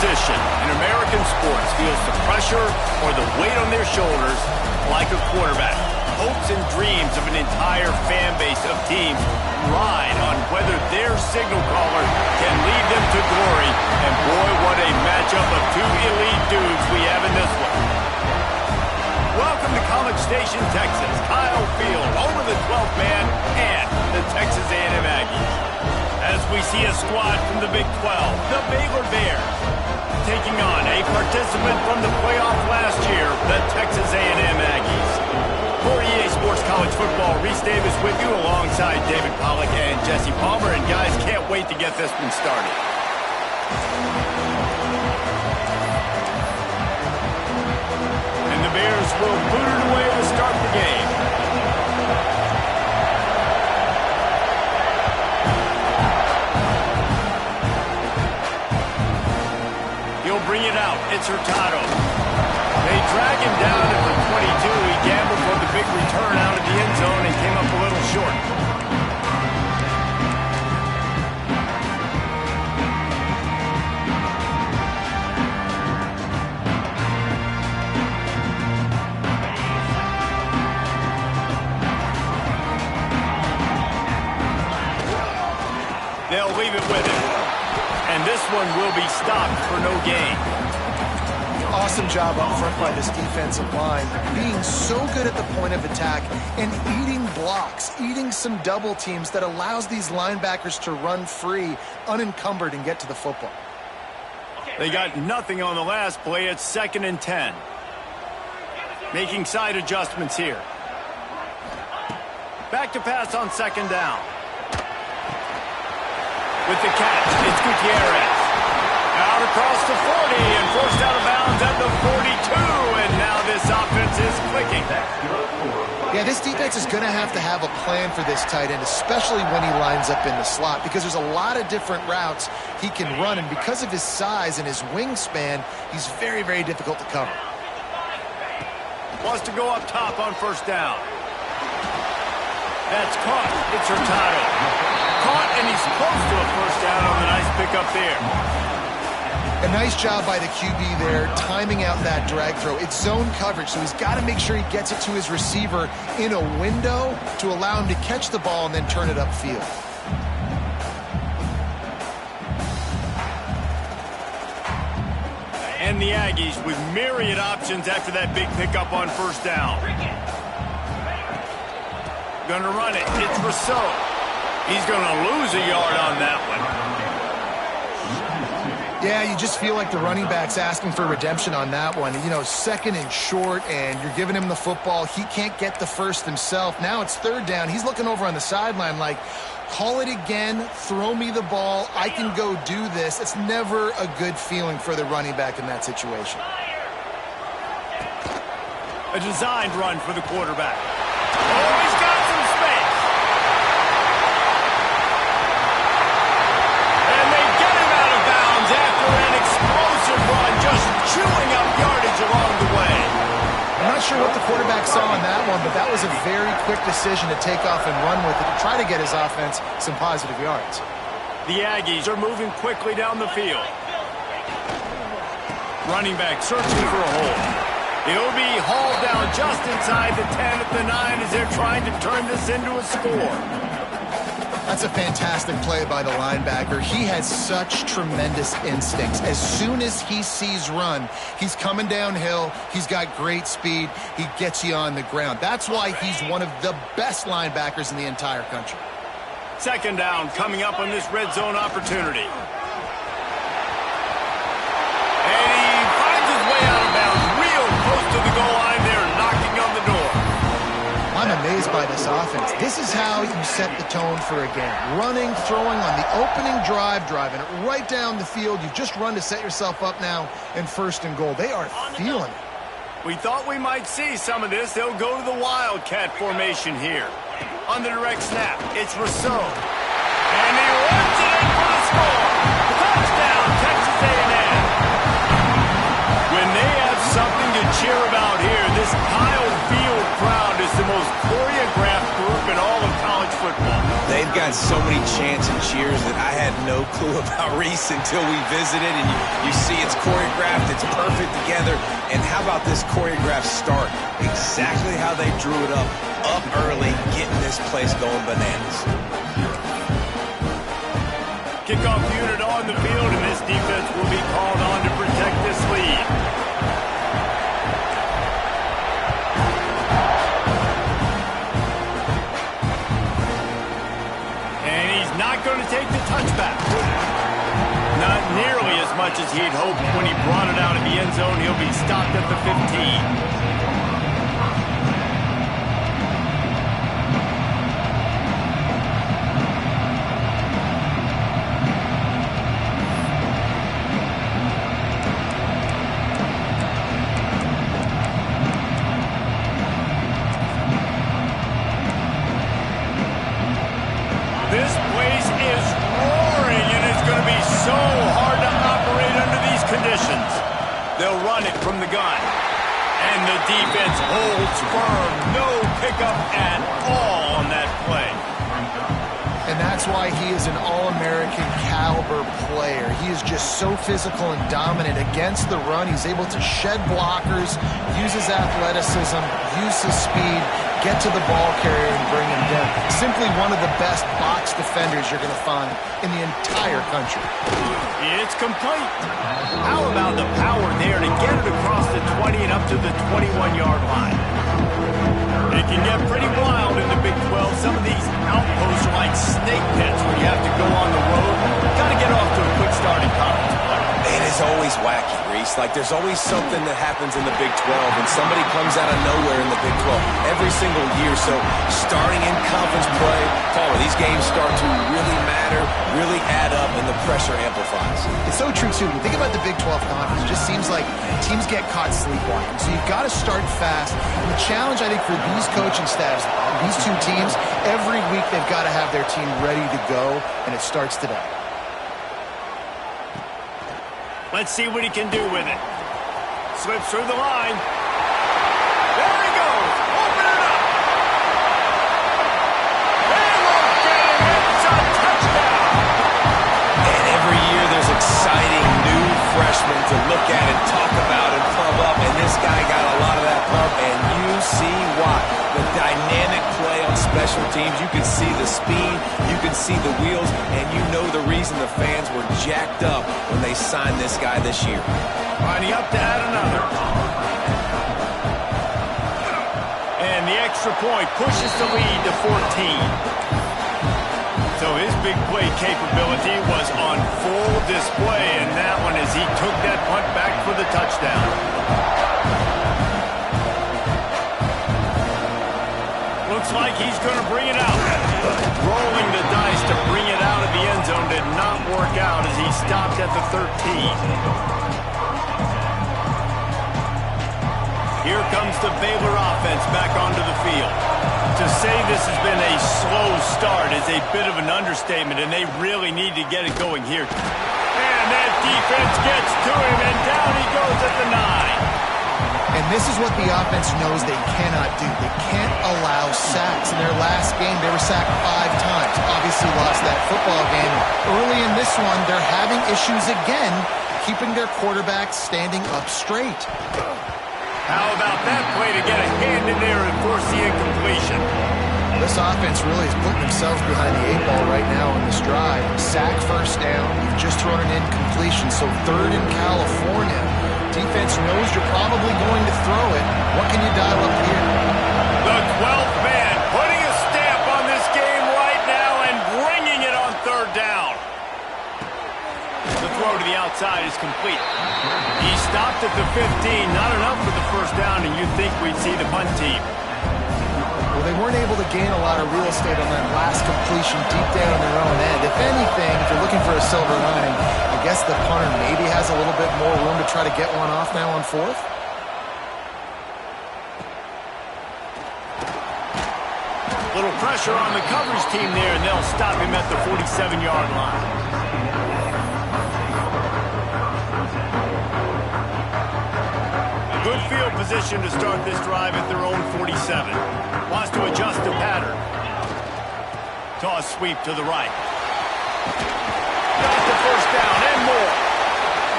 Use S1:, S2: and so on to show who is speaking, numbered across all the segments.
S1: position in American sports feels the pressure or the weight on their shoulders like a quarterback. Hopes and dreams of an entire fan base of teams ride on whether their signal caller can lead them to glory. And boy, what a matchup of two elite dudes we have in this one. Welcome to College Station, Texas. Kyle Field over the 12th man and the Texas A&M Aggies. As we see a squad from the Big 12, the Baylor Bears, taking on a participant from the playoff last year, the Texas A&M Aggies. For EA Sports College Football, Reese Davis with you alongside David Pollack and Jesse Palmer. And guys, can't wait to get this one started. And the Bears will boot it away to start the game. He'll bring it out. It's Hurtado. They drag him down at the 22. He gambled for the big return out of the end zone and came up a little short. They'll leave it with him. And this one will be stopped for no gain.
S2: Awesome job up front by this defensive line, being so good at the point of attack and eating blocks, eating some double teams that allows these linebackers to run free, unencumbered, and get to the football.
S1: They got nothing on the last play. It's 2nd and 10. Making side adjustments here. Back to pass on 2nd down. With the catch, it's Gutierrez. Out across the 40 and forced out of bounds at the 42. And now this offense is clicking.
S2: Yeah, this defense is going to have a plan for this tight end, especially when he lines up in the slot, because there's a lot of different routes he can run. And because of his size and his wingspan, he's very, very difficult to cover.
S1: Wants to go up top on 1st down. That's caught. It's Hurtado. Caught, and he's close to a 1st down on the nice pickup there.
S2: A nice job by the QB there, timing out that drag throw. It's zone coverage, so he's got to make sure he gets it to his receiver in a window to allow him to catch the ball and then turn it upfield.
S1: And the Aggies with myriad options after that big pickup on 1st down. Gonna run it. It's Rousseau. He's gonna lose a yard on that one.
S2: Yeah, you just feel like the running back's asking for redemption on that one. You know, 2nd and short, and you're giving him the football. He can't get the first himself. Now it's 3rd down. He's looking over on the sideline like, call it again, throw me the ball, I can go do this. It's never a good feeling for the running back in that situation.
S1: A designed run for the quarterback. Oh, he's got some space. And they get him out of bounds after an explosive run, just chewing up yardage along the way.
S2: I'm not sure what the quarterback saw on that one, but that was a very quick decision to take off and run with it to try to get his offense some positive yards.
S1: The Aggies are moving quickly down the field. Running back searching for a hole. He'll be hauled down just inside the 10 at the 9 as they're trying to turn this into a score.
S2: That's a fantastic play by the linebacker. He has such tremendous instincts. As soon as he sees run, he's coming downhill. He's got great speed. He gets you on the ground. That's why he's one of the best linebackers in the entire country.
S1: 2nd down coming up on this red zone opportunity. And he finds his way out of bounds real close to the goal line there, knocking on the door.
S2: I'm amazed by this offense. This is how you set the tone for a game. Running, throwing on the opening drive, driving it right down the field. You've just run to set yourself up now in 1st and goal. They are feeling it.
S1: We thought we might see some of this. They'll go to the Wildcat formation here. On the direct snap, it's Rousseau. And he runs it in for the score. Touchdown, Texas A&M. When they have something to cheer about here, this Kyle Field crowd is the most choreographed group in all of college college football.
S3: They've got so many chants and cheers that I had no clue about Reese until we visited. And you see it's choreographed, it's perfect together. And how about this choreographed start? Exactly how they drew it up early, getting this place going bananas.
S1: Kickoff unit on the field, and this defense will be called on to protect this lead. And he's not going to take the touchback. Not nearly as much as he'd hoped when he brought it out of the end zone. He'll be stopped at the 15. This place is roaring, and it's going to be so hard to operate under these conditions. They'll run it from the gun. And the defense holds firm. No pickup at all on that play.
S2: And that's why he is an All-American caliber player. He is just so physical and dominant against the run. He's able to shed blockers, use his athleticism, use his speed, get to the ball carrier and bring him down. Simply one of the best box defenders you're going to find in the entire country.
S1: It's complete. How about the power there to get it across the 20 and up to the 21-yard line? It can get pretty wild in the Big 12. Some of these outposts are like snake pits when you have to go on the road. Got to get off to a quick start in college.
S3: It is always wacky, Reese. Like, there's always something that happens in the Big 12, and somebody comes out of nowhere in the Big 12 every single year. So starting in conference play, Paul, these games start to really matter, really add up, and the pressure amplifies.
S2: It's so true, too. When you think about the Big 12 conference, it just seems like teams get caught sleepwalking. So you've got to start fast. And the challenge, I think, for these coaching staffs, these two teams, every week they've got to have their team ready to go, and it starts today.
S1: Let's see what he can do with it. Slips through the line. There he goes. Open it up. They won't get him. It's a touchdown.
S3: And every year there's exciting new freshmen to look at and talk about and pump up. And this guy got a lot of that pump, and you see why. The dynamic play on special teams. You can see the speed. You can see the wheels. And you know the reason the fans were jacked up when they signed this guy this year.
S1: Lining up to add another. And the extra point pushes the lead to 14. So his big play capability was on full display in that one as he took that punt back for the touchdown. Looks like he's going to bring it out. Rolling the dice to bring it out of the end zone did not work out as he stopped at the 13. Here comes the Baylor offense back onto the field. To say this has been a slow start is a bit of an understatement, and they really need to get it going here. And that defense gets to him, and down he goes at the 9.
S2: And this is what the offense knows they cannot do. They can't allow sacks. In their last game, they were sacked 5 times. Obviously lost that football game. Early in this one, they're having issues again, keeping their quarterback standing up straight.
S1: How about that play to get a hand in there and force the incompletion?
S2: This offense really is putting themselves behind the 8 ball right now on this drive. Sack first down. You've just thrown an incompletion, so 3rd in California. Defense knows you're probably going to throw it. What can you dial up here?
S1: The 12th man putting a stamp on this game right now and bringing it on 3rd down. The throw to the outside is complete. He stopped at the 15. Not enough for the first down, and you'd think we'd see the punt team.
S2: Well, they weren't able to gain a lot of real estate on that last completion deep down on their own end. If anything, if you're looking for a silver lining, I guess the punter maybe has a little bit more room to try to get one off now on 4th.
S1: Little pressure on the coverage team there, and they'll stop him at the 47-yard line. Good field position to start this drive at their own 47. Wants to adjust the pattern. Toss sweep to the right. Got the first down and more.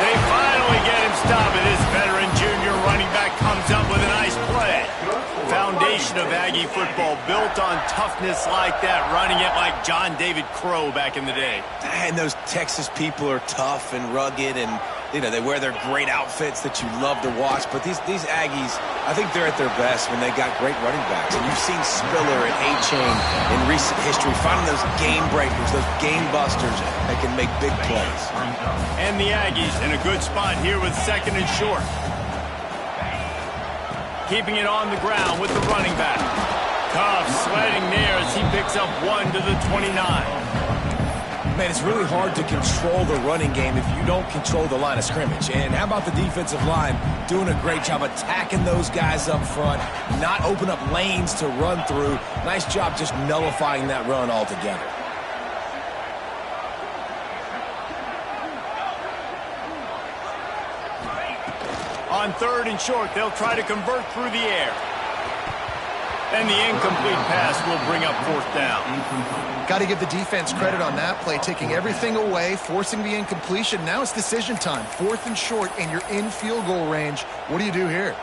S1: They finally get him stopped, and this veteran junior running back comes up with a nice play. Foundation of Aggie football built on toughness like that, running it like John David Crow back in the day.
S3: And those Texas people are tough and rugged, and they wear their great outfits that you love to watch. But these Aggies, I think they're at their best when they got great running backs. And you've seen Spiller and A-Chain in recent history finding those game breakers, those game busters that can make big plays.
S1: And the Aggies in a good spot here with 2nd and short. Keeping it on the ground with the running back. Tough sledding there as he picks up 1 to the 29.
S3: Man, it's really hard to control the running game if you don't control the line of scrimmage. And how about the defensive line doing a great job attacking those guys up front, not open up lanes to run through. Nice job just nullifying that run altogether.
S1: On 3rd and short, they'll try to convert through the air. And the incomplete pass will bring up 4th down.
S2: Got to give the defense credit on that play, taking everything away, forcing the incompletion. Now it's decision time. 4th and short, and you're in field goal range. What do you do here?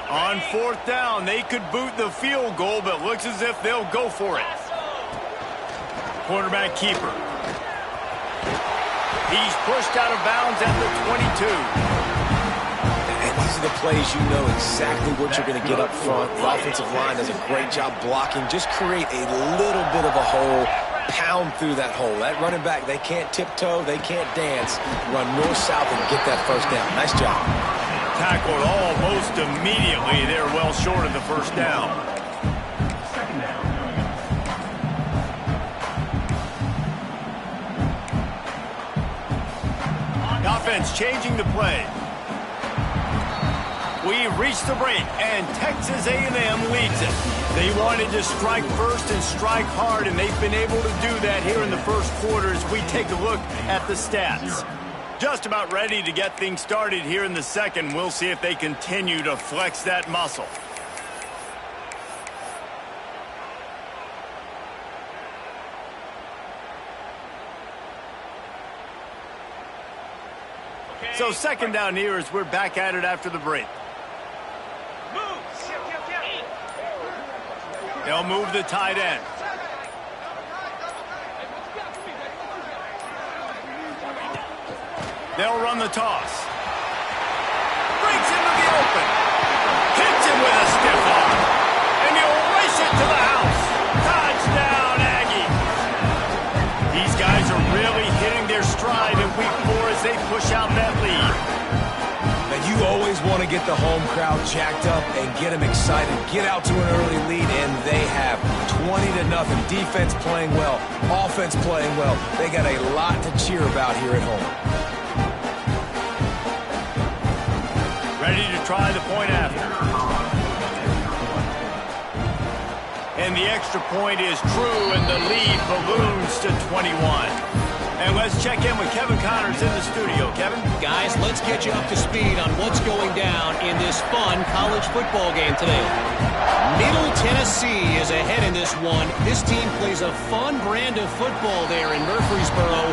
S1: On 4th down, they could boot the field goal, but looks as if they'll go for it. Quarterback keeper. He's pushed out of bounds at the 22.
S3: And these are the plays you know exactly what you're going to get up front. The offensive line does a great job blocking. Just create a little bit of a hole, pound through that hole. That running back, they can't tiptoe, they can't dance. Run north-south and get that first down. Nice job.
S1: Tackled almost immediately. They're well short of the first down. Offense changing the play. We reached the break, and Texas A&M leads it. They wanted to strike first and strike hard, and they've been able to do that here in the first quarter as we take a look at the stats. Just about ready to get things started here in the second. We'll see if they continue to flex that muscle. So 2nd down here as we're back at it after the break. They'll move the tight end. They'll run the toss. Breaks into the open. Hits him with a stiff arm. And he'll race it to the house. Touchdown, Aggie. These guys are really hitting their stride in week 4 as they push out that lead.
S3: Now, you always want to get the home crowd jacked up and get them excited. Get out to an early lead, and they have 20-0. Defense playing well. Offense playing well. They got a lot to cheer about here at home.
S1: Ready to try the point after. And the extra point is true, and the lead balloons to 21. And let's check in with Kevin Connors in the studio. Kevin?
S4: Guys, let's get you up to speed on what's going down in this fun college football game today. Middle Tennessee is ahead in this one. This team plays a fun brand of football there in Murfreesboro,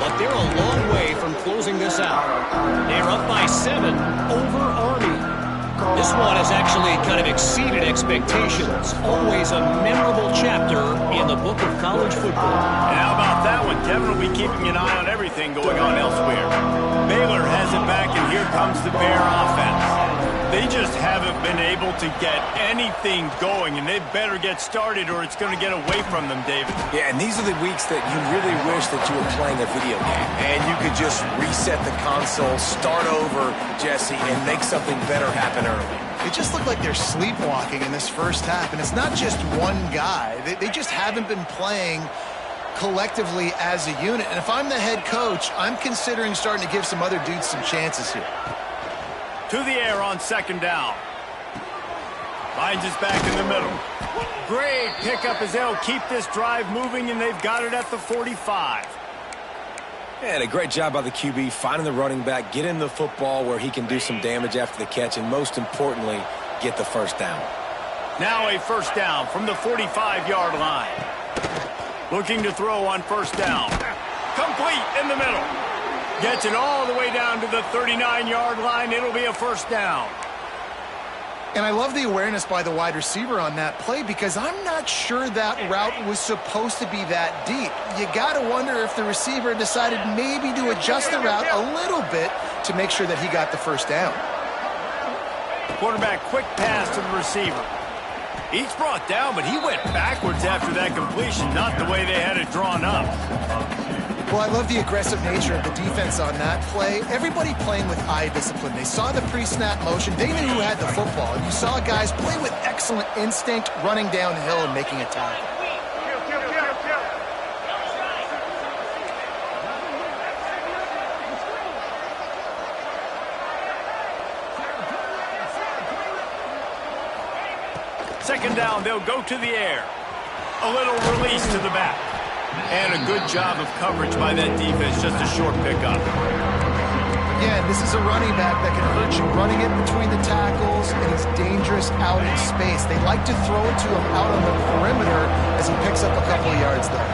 S4: but they're a long way from closing this out. They're up by 7 over Army. This one has actually kind of exceeded expectations. Always a memorable chapter in the book of college football.
S1: And how about that one? Kevin will be keeping an eye on everything going on elsewhere. Baylor has it back, and here comes the Bear offense. They just haven't been able to get anything going, and they better get started or it's going to get away from them, David.
S3: Yeah, and these are the weeks that you really wish that you were playing a video game and you could just reset the console, start over, Jesse, and make something better happen early.
S2: It just looked like they're sleepwalking in this first half, and it's not just one guy. They just haven't been playing collectively as a unit. And if I'm the head coach, I'm considering starting to give some other dudes some chances here.
S1: To the air on 2nd down. Finds us back in the middle. Great pickup as they'll keep this drive moving, and they've got it at the 45.
S3: And a great job by the QB finding the running back, getting the football where he can do some damage after the catch, and most importantly, get the first down.
S1: Now a first down from the 45-yard line. Looking to throw on first down. Complete in the middle. Gets it all the way down to the 39-yard line. It'll be a first down.
S2: And I love the awareness by the wide receiver on that play because I'm not sure that route was supposed to be that deep. You got to wonder if the receiver decided maybe to adjust the route a little bit to make sure that he got the first down.
S1: Quarterback quick pass to the receiver. He's brought down, but he went backwards after that completion, not the way they had it drawn up.
S2: Well, I love the aggressive nature of the defense on that play. Everybody playing with eye discipline. They saw the pre-snap motion. They knew who had the football. And you saw guys play with excellent instinct, running downhill and making a tackle.
S1: Second down, they'll go to the air. A little release to the back. And a good job of coverage by that defense, just a short pickup.
S2: Again, this is a running back that can hurt you running it between the tackles, and he's dangerous out in space. They like to throw it to him out on the perimeter as he picks up a couple of yards there.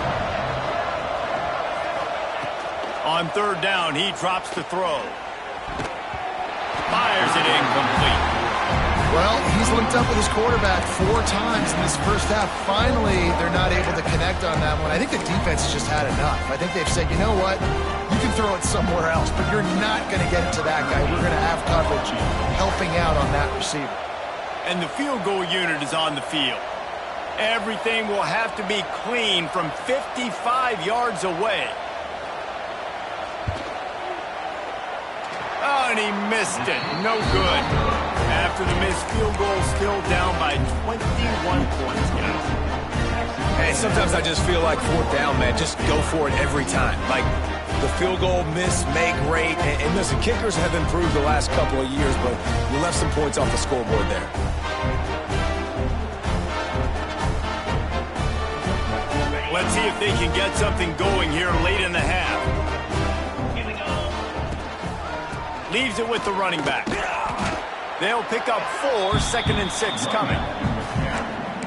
S1: On third down, he drops to throw. Fires it incomplete.
S2: Well, he's linked up with his quarterback 4 times in this first half. Finally, they're not able to connect on that one. I think the defense has just had enough. I think they've said, you know what, you can throw it somewhere else, but you're not going to get it to that guy. We're going to have coverage helping out on that receiver.
S1: And the field goal unit is on the field. Everything will have to be clean from 55 yards away. Oh, and he missed it. No good. After the missed field goal, still down by 21 points, guys.
S3: Hey, sometimes I just feel like fourth down, man. Just go for it every time. Like the field goal, miss, make, great. And listen, kickers have improved the last couple of years, but you left some points off the scoreboard there.
S1: Let's see if they can get something going here late in the half. Leaves it with the running back. They'll pick up 4, 2nd and 6 coming.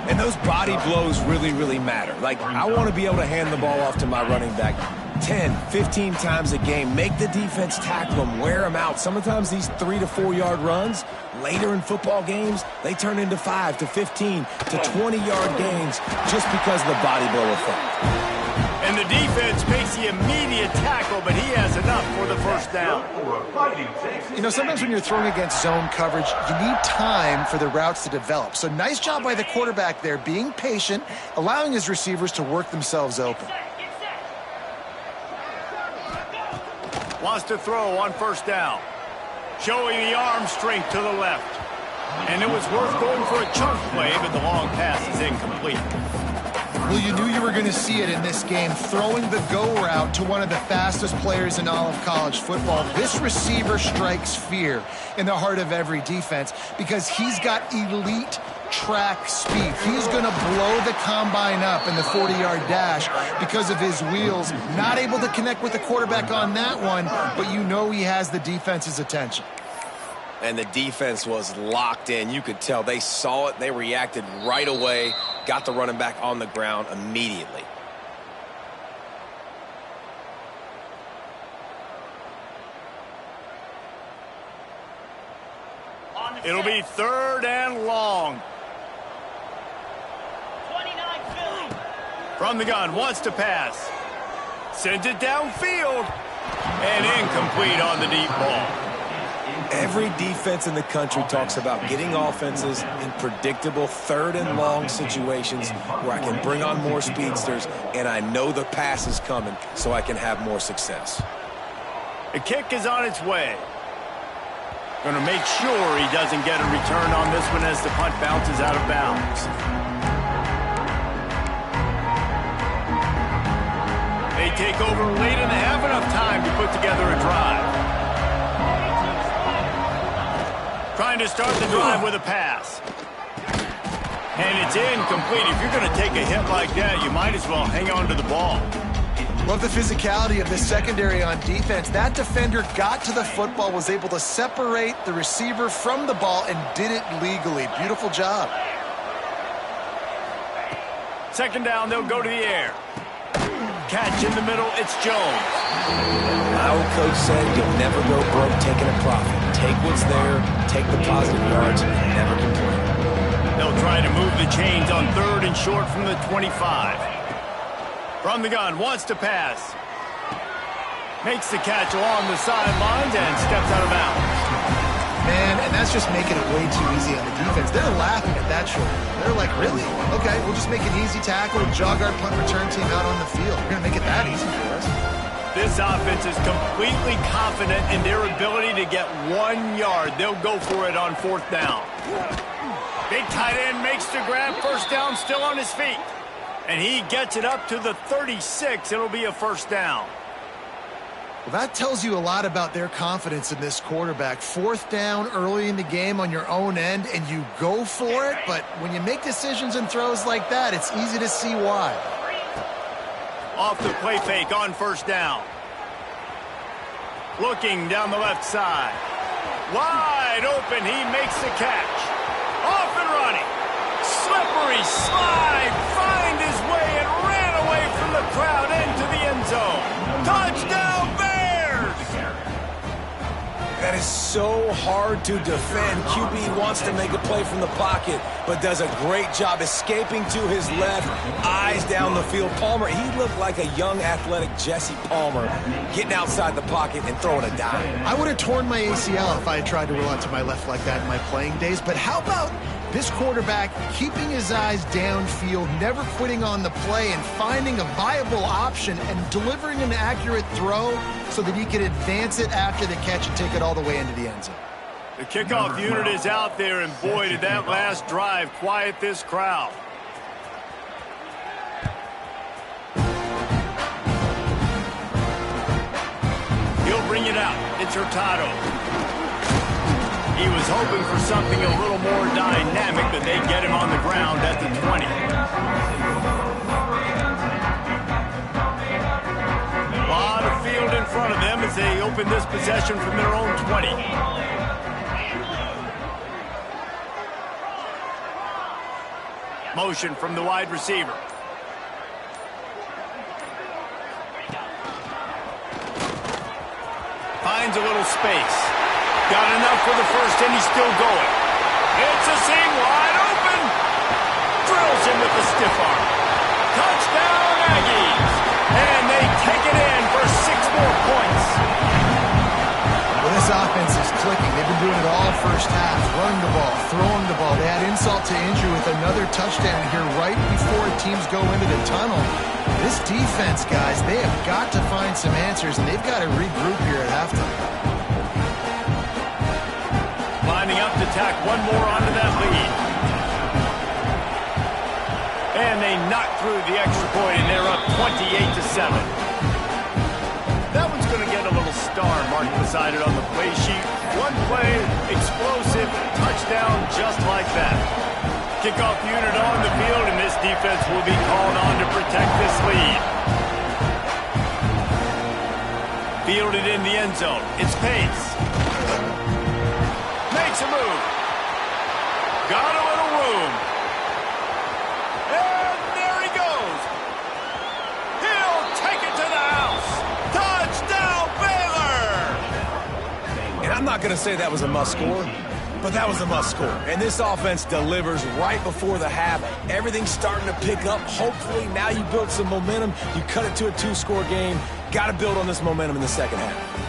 S3: And those body blows really, really matter. Like, I want to be able to hand the ball off to my running back 10, 15 times a game. Make the defense tackle them, wear them out. Sometimes these 3 to 4 yard runs, later in football games, they turn into 5 to 15 to 20 yard gains just because of the body blow effect.
S1: And the defense makes the immediate tackle, but he has enough for the first down.
S2: You know, sometimes when you're throwing against zone coverage, you need time for the routes to develop. So nice job by the quarterback there, being patient, allowing his receivers to work themselves open.
S1: Wants to throw on first down. Showing the arm strength to the left. And it was worth going for a chunk play, but the long pass is incomplete.
S2: Well, you knew you were going to see it in this game, throwing the go route to one of the fastest players in all of college football. This receiver strikes fear in the heart of every defense because he's got elite track speed. He's going to blow the combine up in the 40-yard dash because of his wheels. Not able to connect with the quarterback on that one, but you know he has the defense's attention.
S3: And the defense was locked in. You could tell they saw it. They reacted right away. Got the running back on the ground immediately.
S1: It'll be 3rd and long. From the gun, wants to pass. Sends it downfield. And incomplete on the deep ball.
S3: Every defense in the country talks about getting offenses in predictable 3rd and long situations where I can bring on more speedsters and I know the pass is coming so I can have more success.
S1: The kick is on its way. Going to make sure he doesn't get a return on this one as the punt bounces out of bounds. They take over late and they have enough time to put together a drive. Trying to start the drive with a pass. And it's incomplete. If you're going to take a hit like that, you might as well hang on to the ball.
S2: Love the physicality of this secondary on defense. That defender got to the football, was able to separate the receiver from the ball, and did it legally. Beautiful job.
S1: Second down, they'll go to the air. Catch in the middle, it's Jones.
S3: My old coach said you'll never go broke taking a profit. Take what's there, take the positive yards, and never complain.
S1: They'll try to move the chains on 3rd and short from the 25. From the gun, wants to pass. Makes the catch along the sidelines and steps out of bounds.
S2: Man, and that's just making it way too easy on the defense. They're laughing at that short. They're like, really? Okay, we'll just make an easy tackle and jog our punt return team out on the field. We're going to make it that easy for us.
S1: This offense is completely confident in their ability to get 1 yard. They'll go for it on 4th down. Big tight end makes the grab. First down, still on his feet. And he gets it up to the 36. It'll be a first down.
S2: Well, that tells you a lot about their confidence in this quarterback. 4th down early in the game on your own end, and you go for it. But when you make decisions and throws like that, it's easy to see why.
S1: Off the play fake on first down. Looking down the left side. Wide open, he makes the catch. Off and running. Slippery slide. Find his way and ran away from the crowd into the end zone. Touchdown, Bears!
S3: That is so hard to defend. QB wants to make a play from the pocket, but does a great job escaping to his left, eyes down the field. Palmer, he looked like a young, athletic Jesse Palmer, getting outside the pocket and throwing a dime.
S2: I would have torn my ACL if I had tried to roll out to my left like that in my playing days, but how about this quarterback keeping his eyes downfield, never quitting on the play, and finding a viable option and delivering an accurate throw so that he can advance it after the catch and take it all the way into the end zone.
S1: The kickoff unit is out there, and boy, did that last drive quiet this crowd. He'll bring it out. It's Hurtado. He was hoping for something a little more dynamic, but they get him on the ground at the 20. A lot of field in front of them as they open this possession from their own 20. Motion from the wide receiver. Finds a little space. Got enough for the first, and he's still going. It's a seam wide open. Drills him with the stiff arm. Touchdown, Aggies. And they take it in for 6 more points.
S2: Well, this offense is clicking. They've been doing it all first half. Running the ball, throwing the ball. They had insult to injury with another touchdown here right before teams go into the tunnel. This defense, guys, they have got to find some answers, and they've got to regroup here at halftime.
S1: Lining up to tack one more onto that lead. And they knock through the extra point, and they're up 28-7. That one's going to get a little star marked beside it on the play sheet. One play, explosive, touchdown just like that. Kickoff unit on the field, and this defense will be called on to protect this lead. Fielded in the end zone. It's Pace. Makes a move. Got a little room. And there he goes. He'll take it to the house. Touchdown, Baylor!
S3: And I'm not going to say that was a must score, but that was a must score. And this offense delivers right before the half. Everything's starting to pick up. Hopefully now you build some momentum. You cut it to a 2-score game. Got to build on this momentum in the second half.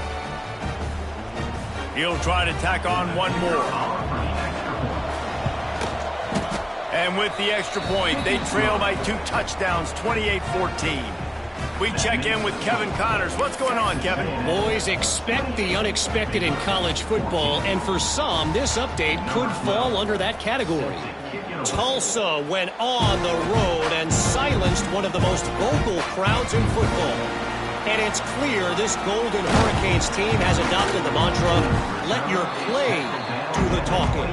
S1: He'll try to tack on one more. And with the extra point, they trail by 2 touchdowns, 28-14. We check in with Kevin Connors. What's going on, Kevin?
S4: Boys, expect the unexpected in college football, and for some, this update could fall under that category. Tulsa went on the road and silenced one of the most vocal crowds in football. And it's clear this Golden Hurricanes team has adopted the mantra, let your play do the talking.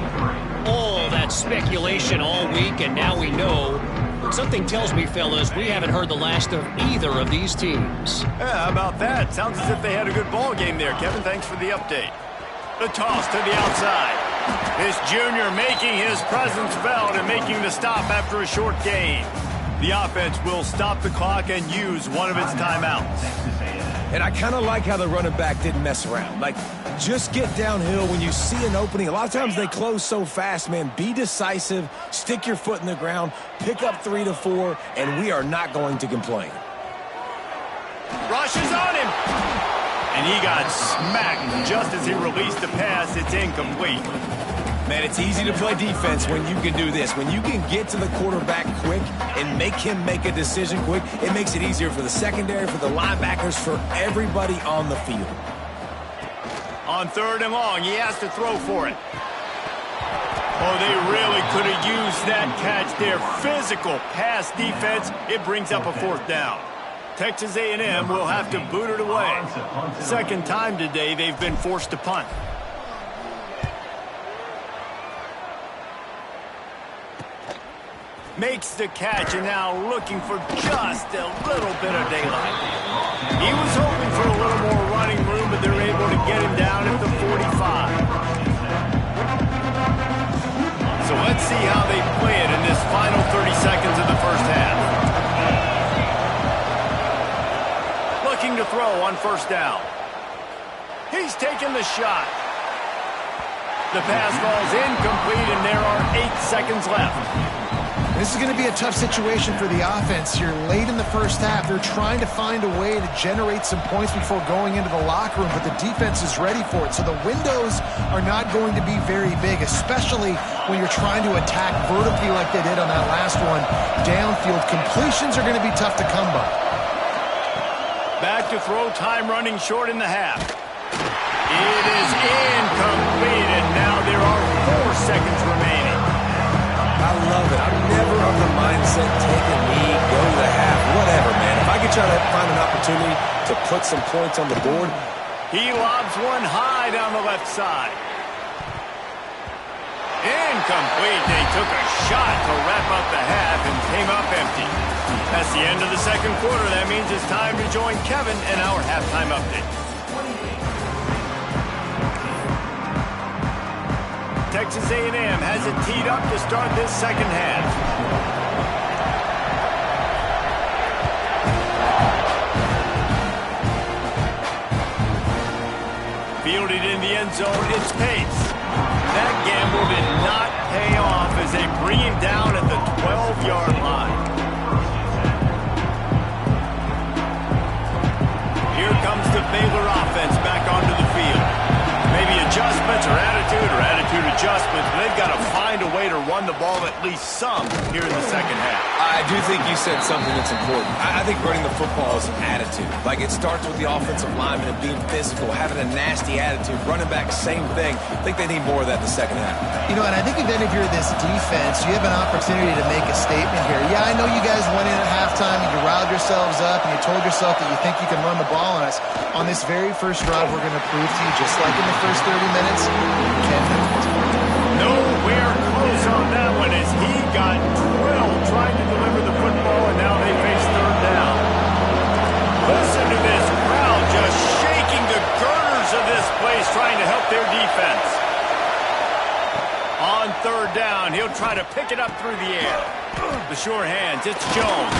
S4: All that speculation all week, and now we know Something tells me, fellas, we haven't heard the last of either of these teams.
S1: Yeah, how about that? Sounds as if they had a good ball game there, Kevin. Thanks for the update. The toss to the outside. This junior making his presence felt and making the stop after a short gain. The offense will stop the clock and use one of its timeouts.
S3: And I kind of like how the running back didn't mess around. Like, just get downhill when you see an opening. A lot of times they close so fast, man. Be decisive, stick your foot in the ground, pick up 3 to 4, and we are not going to complain.
S1: Rushes on him. And he got smacked just as he released the pass. It's incomplete.
S3: Man, it's easy to play defense when you can do this. When you can get to the quarterback quick and make him make a decision quick, it makes it easier for the secondary, for the linebackers, for everybody on the field.
S1: On 3rd and long, he has to throw for it. Oh, they really could have used that catch there. Physical pass defense. It brings up a 4th down. Texas A&M will have to boot it away. Second time today they've been forced to punt. Makes the catch and now looking for just a little bit of daylight. He was hoping for a little more running room, but they're able to get him down at the 45. So let's see how they play it in this final 30 seconds of the first half. Looking to throw on 1st down. He's taking the shot. The pass falls incomplete, and there are 8 seconds left.
S2: This is going to be a tough situation for the offense here. Late in the first half, they're trying to find a way to generate some points before going into the locker room, but the defense is ready for it. So the windows are not going to be very big, especially when you're trying to attack vertically like they did on that last one. Downfield completions are going to be tough to come by.
S1: Back to throw, time running short in the half. It is incomplete, and now there are 4 seconds remaining.
S3: I love it. I'm never of the mindset, take a knee, go to the half, whatever, man. If I could try to find an opportunity to put some points on the board.
S1: He lobs one high down the left side. Incomplete. They took a shot to wrap up the half and came up empty. That's the end of the second quarter. That means it's time to join Kevin in our halftime update. Texas A&M has it teed up to start this second half. Fielded in the end zone, it's Pace. That gamble did not pay off as they bring him down at the 12-yard line. Here comes the Baylor offense back onto the field. Maybe adjustments or attitude adjustments, but they've got to find a way to run the ball at least some here in the second half.
S3: I do think you said something that's important. I think running the football is an attitude. Like, it starts with the offensive lineman and being physical, having a nasty attitude. Running back, same thing. I think they need more of that in the second half.
S2: You know, and I think even if you're this defense, you have an opportunity to make a statement here. Yeah, I know you guys went in at halftime and you riled yourselves up and you told yourself that you think you can run the ball on us. On this very first drive, we're going to prove to you, just like in the first 30 minutes, you can do it.
S1: Nowhere close on that one as he got drilled trying to deliver the football, and now they face 3rd down. Listen to this crowd just shaking the girders of this place trying to help their defense. On 3rd down, he'll try to pick it up through the air. The sure hands, it's Jones.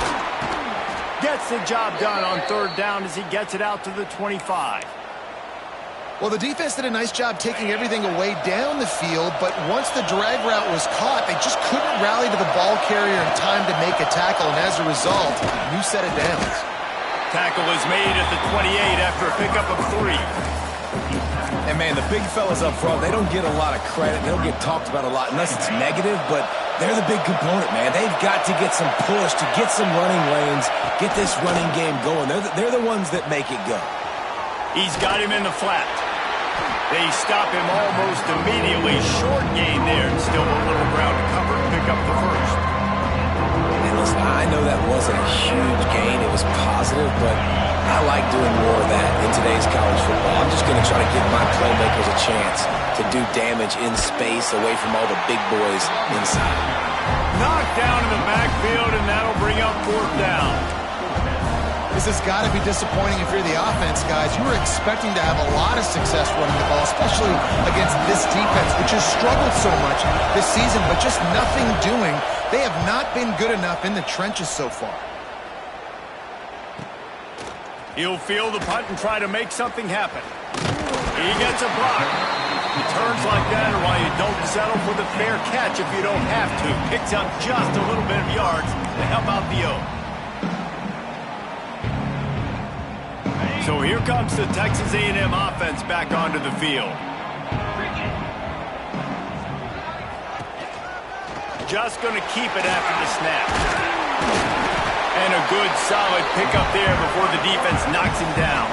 S1: Gets the job done on 3rd down as he gets it out to the 25.
S2: Well, the defense did a nice job taking everything away down the field, but once the drag route was caught, they just couldn't rally to the ball carrier in time to make a tackle, and as a result, new set of downs.
S1: Tackle is made at the 28 after a pickup of 3.
S3: And, man, the big fellas up front, they don't get a lot of credit. They don't get talked about a lot unless it's negative, but they're the big component, man. They've got to get some push, to get some running lanes, get this running game going. They're the ones that make it go.
S1: He's got him in the flat. They stop him almost immediately. Short gain there, and still a little ground to cover to pick up the first.
S3: And listen, I know that wasn't a huge gain. It was positive, but I like doing more of that in today's college football. I'm just going to try to give my playmakers a chance to do damage in space away from all the big boys inside.
S1: Knocked down in the backfield, and that'll bring up 4th down.
S2: This has got to be disappointing if you're the offense, guys. You were expecting to have a lot of success running the ball, especially against this defense, which has struggled so much this season, but just nothing doing. They have not been good enough in the trenches so far.
S1: He'll field the punt and try to make something happen. He gets a block. Returns like that are why you don't settle for the fair catch if you don't have to. Picks up just a little bit of yards to help out the O. So here comes the Texas A&M offense back onto the field. Just going to keep it after the snap. And a good, solid pickup there before the defense knocks him down.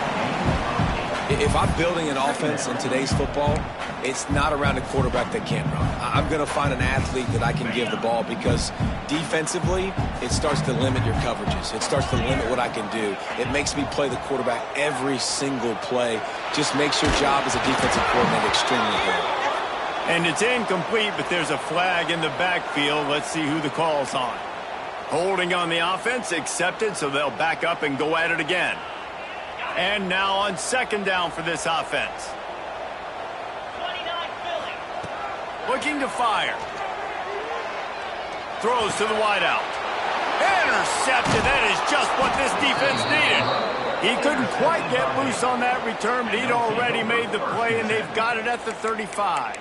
S3: If I'm building an offense in today's football, it's not around a quarterback that can't run. I'm going to find an athlete that I can give the ball because defensively, it starts to limit your coverages. It starts to limit what I can do. It makes me play the quarterback every single play. Just makes your job as a defensive coordinator extremely hard.
S1: And it's incomplete, but there's a flag in the backfield. Let's see who the call's on. Holding on the offense, accepted, so they'll back up and go at it again. And now on 2nd down for this offense. Looking to fire. Throws to the wideout. Intercepted. That is just what this defense needed. He couldn't quite get loose on that return, but he'd already made the play, and they've got it at the 35.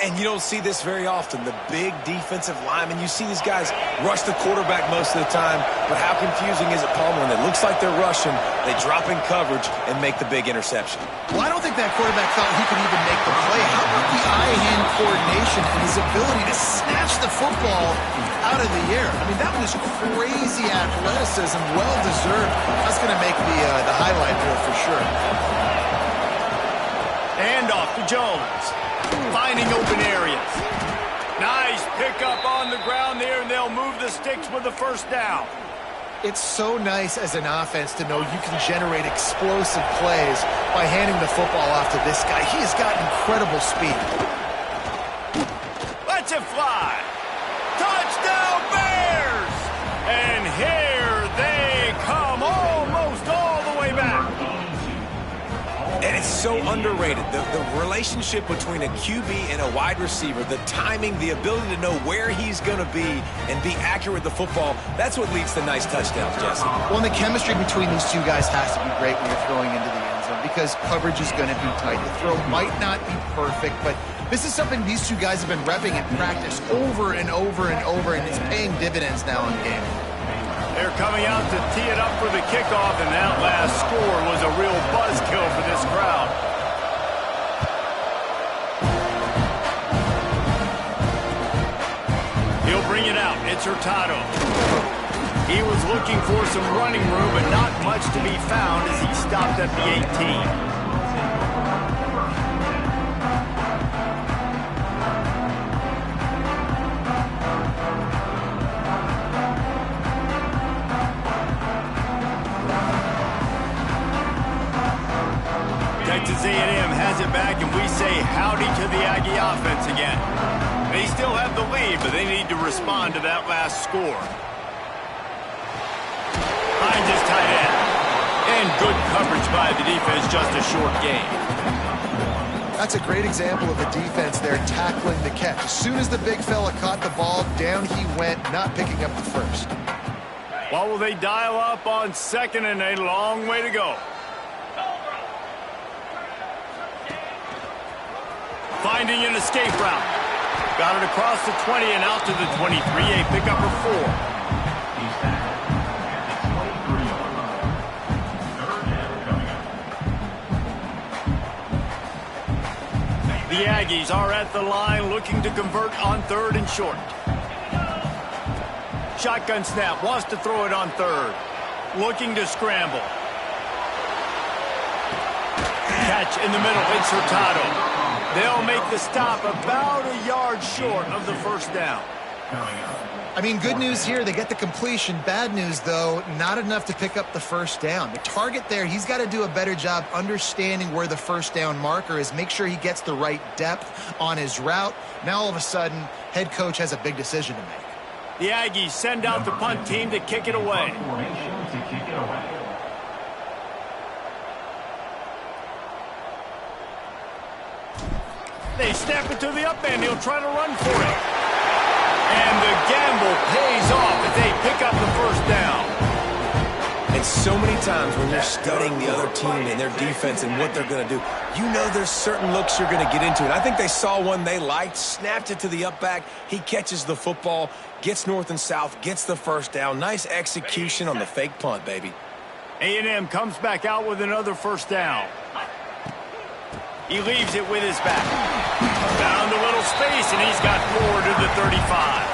S3: And you don't see this very often, the big defensive linemen. You see these guys rush the quarterback most of the time, but how confusing is it, Palmer, when it looks like they're rushing, they drop in coverage and make the big interception?
S2: Well, I don't think that quarterback thought he could even make the play. How about the eye-hand coordination and his ability to snatch the football out of the air? I mean, that was crazy athleticism, well-deserved. That's going to make the highlight reel for sure.
S1: And off to Jones. Finding open areas. Nice pickup on the ground there, and they'll move the sticks with the 1st down.
S2: It's so nice as an offense to know you can generate explosive plays by handing the football off to this guy. He has got incredible speed.
S1: Let's it fly. Touchdown Bears! And here they come, almost all the way back.
S3: And it's so underrated. The relationship between a QB and a wide receiver, the timing, the ability to know where he's going to be and be accurate with the football, that's what leads to nice touchdowns, Jesse.
S2: Well, and the chemistry between these two guys has to be great when you're throwing into the end zone because coverage is going to be tight. The throw might not be perfect, but this is something these two guys have been repping in practice over and over and over, and it's paying dividends now in game.
S1: They're coming out to tee it up for the kickoff, and that last score was a real buzzkill for this crowd. He'll bring it out. It's Hurtado. He was looking for some running room, but not much to be found as he stopped at the 18. Texas A&M has it back, and we say howdy to the Aggie offense again. They still have the lead, but they need to respond to that last score. Finds his tight end. And good coverage by the defense, just a short gain.
S2: That's a great example of the defense there tackling the catch. As soon as the big fella caught the ball, down he went, not picking up the first.
S1: Well, will they dial up on 2nd and a long way to go? Finding an escape route. Got it across the 20 and out to the 23. A pickup of 4. The Aggies are at the line looking to convert on 3rd and short. Shotgun snap. Wants to throw it on 3rd. Looking to scramble. Catch in the middle. It's Hurtado. They'll make the stop about a yard short of the 1st down.
S2: I mean, good news here, they get the completion. Bad news, though, not enough to pick up the first down. The target there, he's got to do a better job understanding where the first down marker is, make sure he gets the right depth on his route. Now, all of a sudden, head coach has a big decision to make.
S1: The Aggies send out the punt team to kick it away. They snap it to the up end. He'll try to run for it. And the gamble pays off as they pick up the first down.
S3: And so many times when you're studying the other team and their defense and what they're going to do, you know there's certain looks you're going to get into. And I think they saw one they liked, snapped it to the up back. He catches the football, gets north and south, gets the first down. Nice execution on the fake punt, baby.
S1: A&M comes back out with another first down. He leaves it with his back. Found a little space, and he's got 4 to the 35.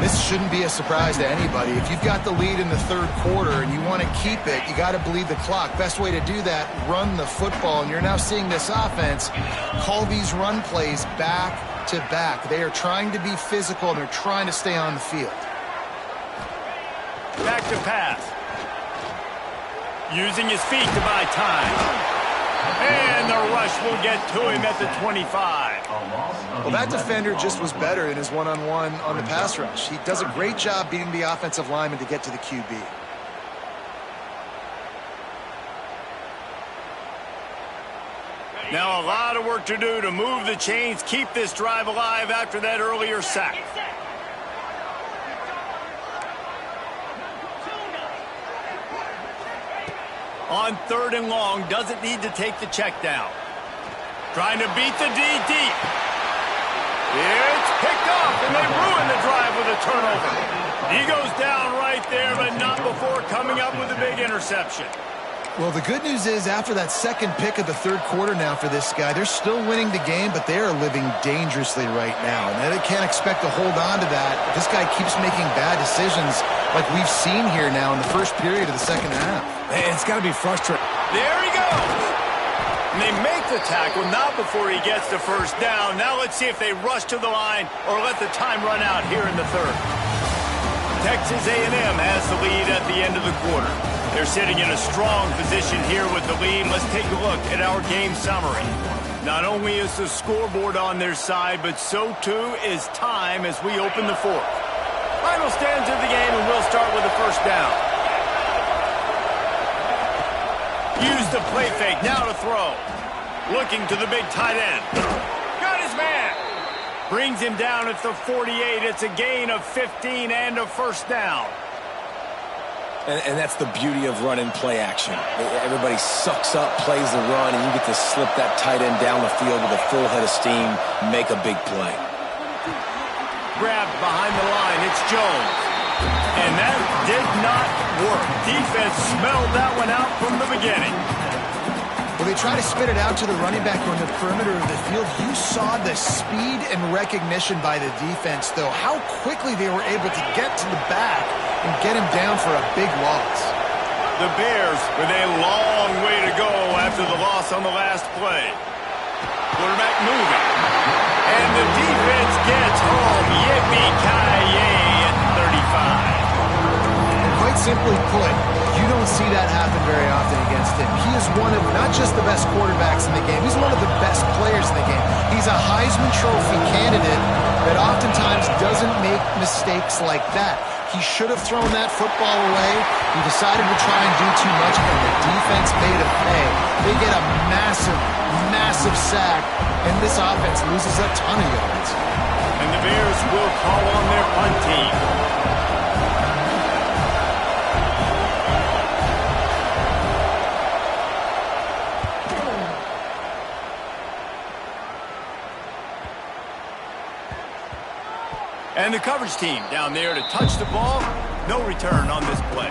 S2: This shouldn't be a surprise to anybody. If you've got the lead in the third quarter and you want to keep it, you got to bleed the clock. Best way to do that, run the football. And you're now seeing this offense call these run plays back to back. They are trying to be physical, and they're trying to stay on the field.
S1: Back to pass. Using his feet to buy time. And the rush will get to him at the 25.
S2: Well, that defender just was better in his one-on-one on the pass rush. He does a great job beating the offensive lineman to get to the QB.
S1: Now a lot of work to do to move the chains, keep this drive alive after that earlier sack. On 3rd and long, doesn't need to take the check down. Trying to beat the D deep. It's picked off, and they ruin the drive with a turnover. He goes down right there, but not before coming up with a big interception.
S2: Well, the good news is after that second pick of the third quarter now for this guy, they're still winning the game, but they are living dangerously right now. And they can't expect to hold on to that. This guy keeps making bad decisions like we've seen here now in the first period of the second half.
S3: Man, it's got to be frustrating.
S1: There he goes. And they make the tackle, not before he gets the first down. Now let's see if they rush to the line or let the time run out here in the third. Texas A&M has the lead at the end of the quarter. They're sitting in a strong position here with the lead. Let's take a look at our game summary. Not only is the scoreboard on their side, but so too is time as we open the fourth. Final stands of the game, and we'll start with the first down. Use the play fake, now to throw. Looking to the big tight end. Got his man. Brings him down at the 48. It's a gain of 15 and a first down.
S3: And that's the beauty of running play action. Everybody sucks up, plays the run, and you get to slip that tight end down the field with a full head of steam, make a big play.
S1: Grabbed behind the line, it's Jones. And that did not work. Defense smelled that one out from the beginning.
S2: Well, they try to spit it out to the running back on the perimeter of the field. You saw the speed and recognition by the defense, though. How quickly they were able to get to the back and get him down for a big loss.
S1: The Bears with a long way to go after the loss on the last play. Quarterback moving. And the defense gets home. Yippee-ki-yay at 35.
S2: Quite simply put, you don't see that happen very often against him. He is one of not just the best quarterbacks in the game, he's one of the best players in the game. He's a Heisman Trophy candidate that oftentimes doesn't make mistakes like that. He should have thrown that football away. He decided to try and do too much, and the defense made him pay. They get a massive, massive sack, and this offense loses a ton of yards.
S1: And the Bears will call on their punt team. And the coverage team down there to touch the ball. No return on this play.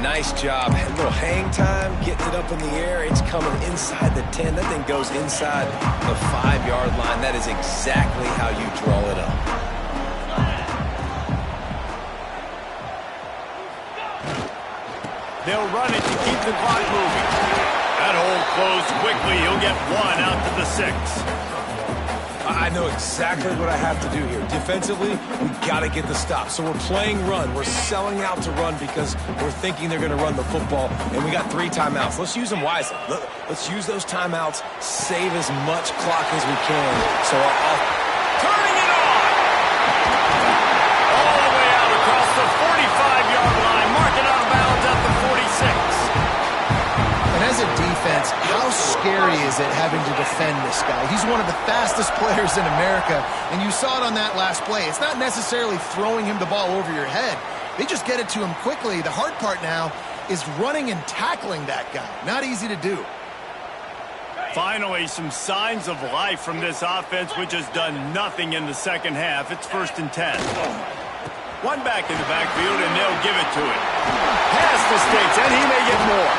S3: Nice job. A little hang time, getting it up in the air. It's coming inside the 10. That thing goes inside the 5-yard line. That is exactly how you draw it up.
S1: They'll run it to keep the clock moving. That hole closed quickly. He'll get one out to the 6.
S3: I know exactly what I have to do here. Defensively, we got to get the stop. So we're playing run. We're selling out to run because we're thinking they're going to run the football, and we got 3 timeouts. Let's use them wisely. Let's use those timeouts, save as much clock as we can. So I'll
S1: Turning it on! All the way out across the 45-yard line, marking out of bounds at the 46.
S2: And as a defense, how scary is it having to defend this guy? He's one of the fastest players in America, and you saw it on that last play. It's not necessarily throwing him the ball over your head. They just get it to him quickly. The hard part now is running and tackling that guy. Not easy to do.
S1: Finally, some signs of life from this offense, which has done nothing in the second half. It's 1st and 10. One back in the backfield, and they'll give it to him. Past the sticks, and he may get more.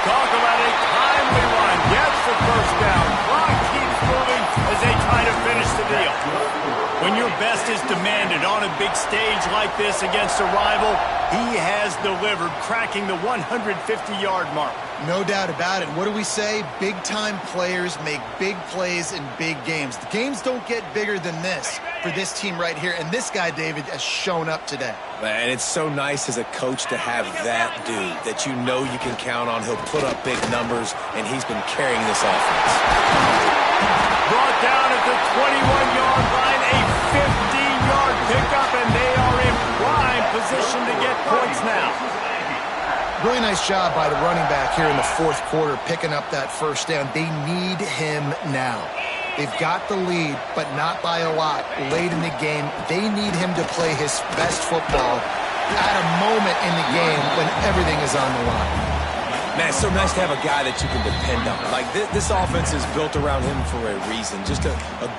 S1: Talk about a timely run. Gets the first down. Clock keeps moving as they try to finish the deal. When your best is demanded on a big stage like this against a rival, he has delivered, cracking the 150-yard mark.
S2: No doubt about it. What do we say? Big-time players make big plays in big games. The games don't get bigger than this for this team right here, and this guy, David, has shown up today.
S3: And it's so nice as a coach to have that dude that you know you can count on. He'll put up big numbers, and he's been carrying this offense.
S1: Brought down at the 21-yard line, a 15-yard pickup, and they are in prime position to get points now.
S2: Really nice job by the running back here in the 4th quarter, picking up that first down. They need him now. They've got the lead, but not by a lot. Late in the game, they need him to play his best football at a moment in the game when everything is on the line.
S3: Man, it's so nice to have a guy that you can depend on. Like, this offense is built around him for a reason. Just a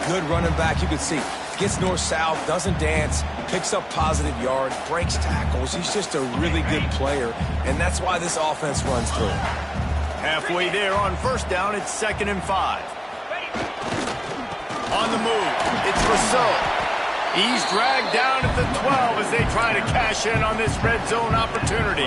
S3: good running back. You can see, gets north-south, doesn't dance, picks up positive yards, breaks tackles. He's just a really good player, and that's why this offense runs through him.
S1: Halfway there on first down, it's 2nd and 5. On the move, it's Rousseau. He's dragged down at the 12 as they try to cash in on this red zone opportunity.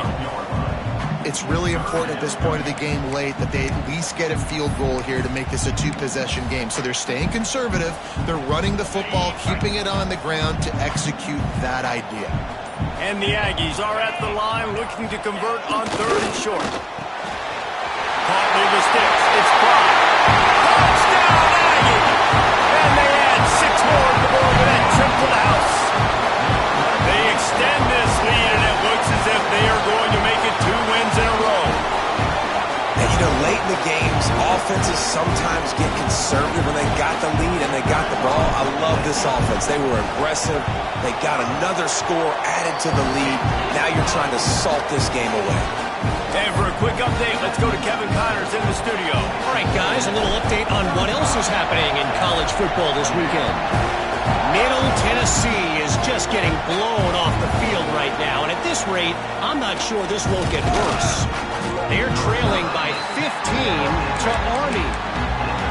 S2: It's really important at this point of the game late that they at least get a field goal here to make this a 2-possession game. So they're staying conservative. They're running the football, keeping it on the ground to execute that idea.
S1: And the Aggies are at the line looking to convert on 3rd and short. Caught near the sticks. It's caught. Touchdown, Aggies! And they add 6 more to the board with that trip to the house. They extend this lead, and it looks as if they are going to make it 2 wins in a row.
S3: And, you know, late in the games, offenses sometimes get conservative when they got the lead and they got the ball. I love this offense. They were aggressive. They got another score added to the lead. Now you're trying to salt this game away.
S1: And for a quick update, let's go to Kevin Connors in the studio.
S4: All right, guys, a little update on what else is happening in college football this weekend. Middle Tennessee is just getting blown off the field right now, and at this rate, I'm not sure this won't get worse. They're trailing by 15 to Army.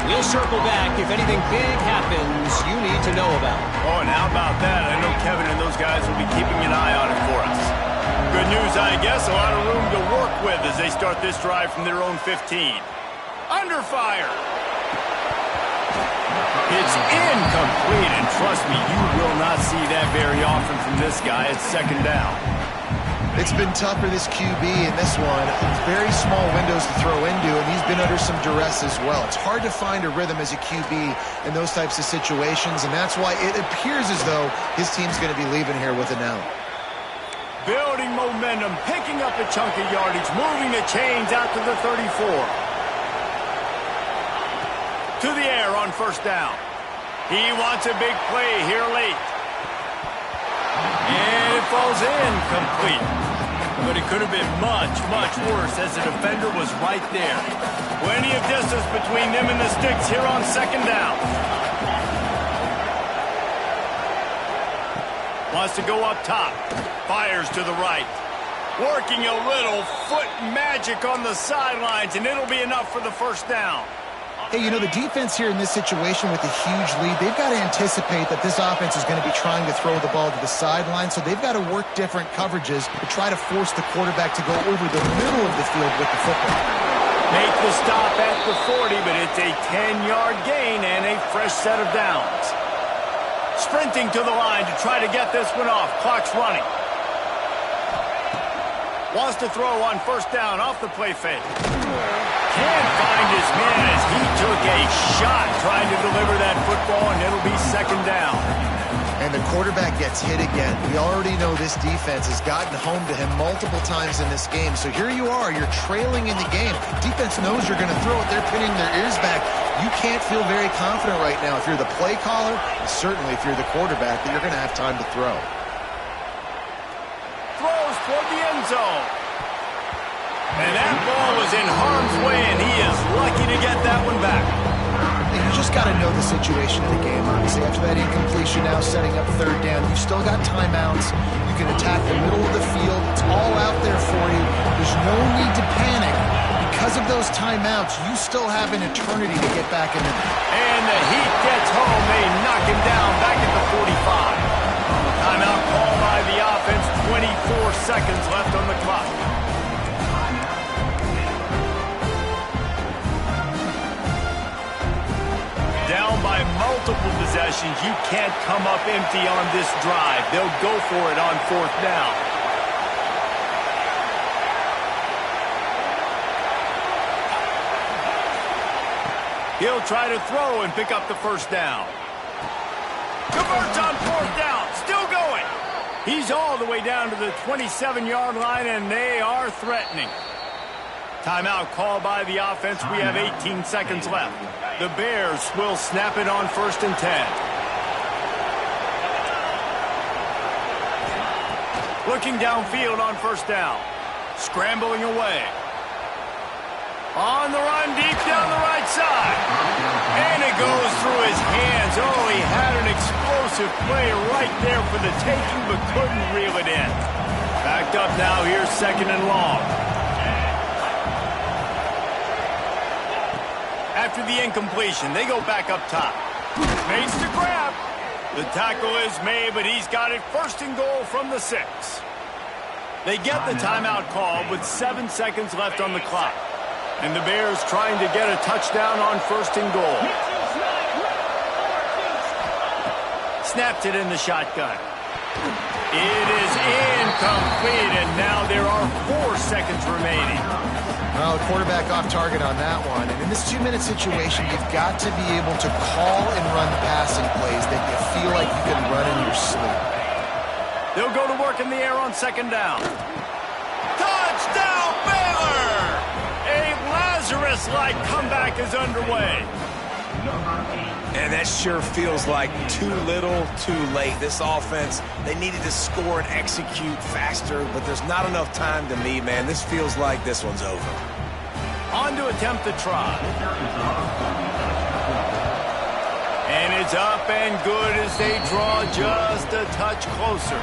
S4: We'll circle back if anything big happens you need to know about.
S1: Oh, and how about that? I know Kevin and those guys will be keeping an eye on it for us. Good news, I guess. A lot of room to work with as they start this drive from their own 15. Under fire. It's incomplete, and trust me, you will not see that very often from this guy. It's 2nd down.
S2: It's been tough for this QB in this one. Very small windows to throw into, and he's been under some duress as well. It's hard to find a rhythm as a QB in those types of situations, and that's why it appears as though his team's going to be leaving here with it now.
S1: Building momentum, picking up a chunk of yardage, moving the chains out to the 34. To the air on 1st down. He wants a big play here late. And it falls in complete. But it could have been much, much worse as the defender was right there. Plenty of distance between them and the sticks here on 2nd down. Wants to go up top. Fires to the right. Working a little foot magic on the sidelines, and it'll be enough for the 1st down.
S2: Hey, you know, the defense here in this situation with a huge lead, they've got to anticipate that this offense is going to be trying to throw the ball to the sideline, so they've got to work different coverages to try to force the quarterback to go over the middle of the field with the football.
S1: Make the stop at the 40, but it's a 10-yard gain and a fresh set of downs. Sprinting to the line to try to get this one off. Clock's running. Wants to throw on first down off the play fake. Can't find his man as he took a shot trying to deliver that football, and it'll be second down.
S2: And the quarterback gets hit again. We already know this defense has gotten home to him multiple times in this game. So here you are, you're trailing in the game. Defense knows you're going to throw it. They're pinning their ears back. You can't feel very confident right now if you're the play caller, and certainly if you're the quarterback, that you're going to have time to throw.
S1: Throws toward the end zone. And that ball was in harm's way, and he is lucky to get that one back.
S2: You just got to know the situation of the game, obviously. After that incompletion, now setting up third down, you've still got timeouts. You can attack the middle of the field. It's all out there for you. There's no need to panic. Because of those timeouts, you still have an eternity to get back in the game.
S1: And the Heat gets home. They knock him down back at the 45. Timeout call by the offense. 24 seconds left on the clock. Down by multiple possessions, you can't come up empty on this drive. They'll go for it on fourth down. He'll try to throw and pick up the first down. Converts on fourth down, still going. He's all the way down to the 27-yard line, and they are threatening. Timeout called by the offense. We have 18 seconds left. The Bears will snap it on 1st and 10. Looking downfield on first down. Scrambling away. On the run, deep down the right side. And it goes through his hands. Oh, he had an explosive play right there for the taking, but couldn't reel it in. Backed up now, here's 2nd and long. After the incompletion, they go back up top. Makes the grab. The tackle is made, but he's got it 1st and goal from the 6. They get the timeout call with 7 seconds left on the clock. And the Bears trying to get a touchdown on 1st and goal. Snapped it in the shotgun. It is incomplete, and now there are 4 seconds remaining.
S2: Well, the quarterback off target on that one. And in this 2-minute situation, you've got to be able to call and run passing plays that you feel like you can run in your sleep.
S1: They'll go to work in the air on 2nd down. Touchdown, Baylor! A Lazarus-like comeback is underway.
S3: And that sure feels like too little, too late. This offense, they needed to score and execute faster, but there's not enough time to me, man. This feels like this one's over.
S1: On to attempt the try. And it's up and good as they draw just a touch closer.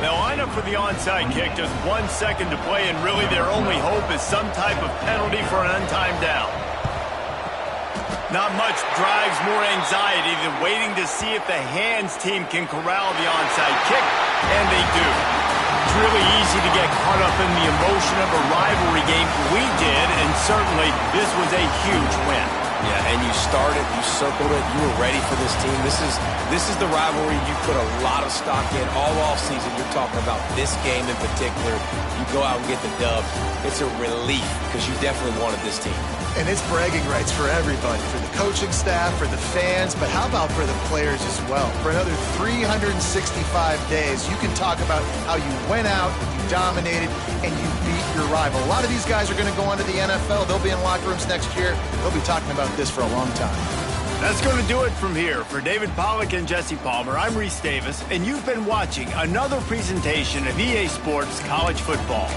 S1: They'll line up for the onside kick, just 1 second to play, and really their only hope is some type of penalty for an untimed down. Not much drives more anxiety than waiting to see if the hands team can corral the onside kick, and they do. It's really easy to get caught up in the emotion of a rivalry game. We did, and certainly this was a huge win.
S3: Yeah, and you started, you circled it, you were ready for this team. This is the rivalry you put a lot of stock in all offseason. You're talking about this game in particular. You go out and get the dub. It's a relief because you definitely wanted this team.
S2: And it's bragging rights for everybody, for the coaching staff, for the fans, but how about for the players as well? For another 365 days, you can talk about how you went out, you dominated, and you beat your rival. A lot of these guys are going to go on to the NFL. They'll be in locker rooms next year. They'll be talking about this for a long time.
S1: That's going to do it from here. For David Pollack and Jesse Palmer, I'm Reese Davis, and you've been watching another presentation of EA Sports College Football.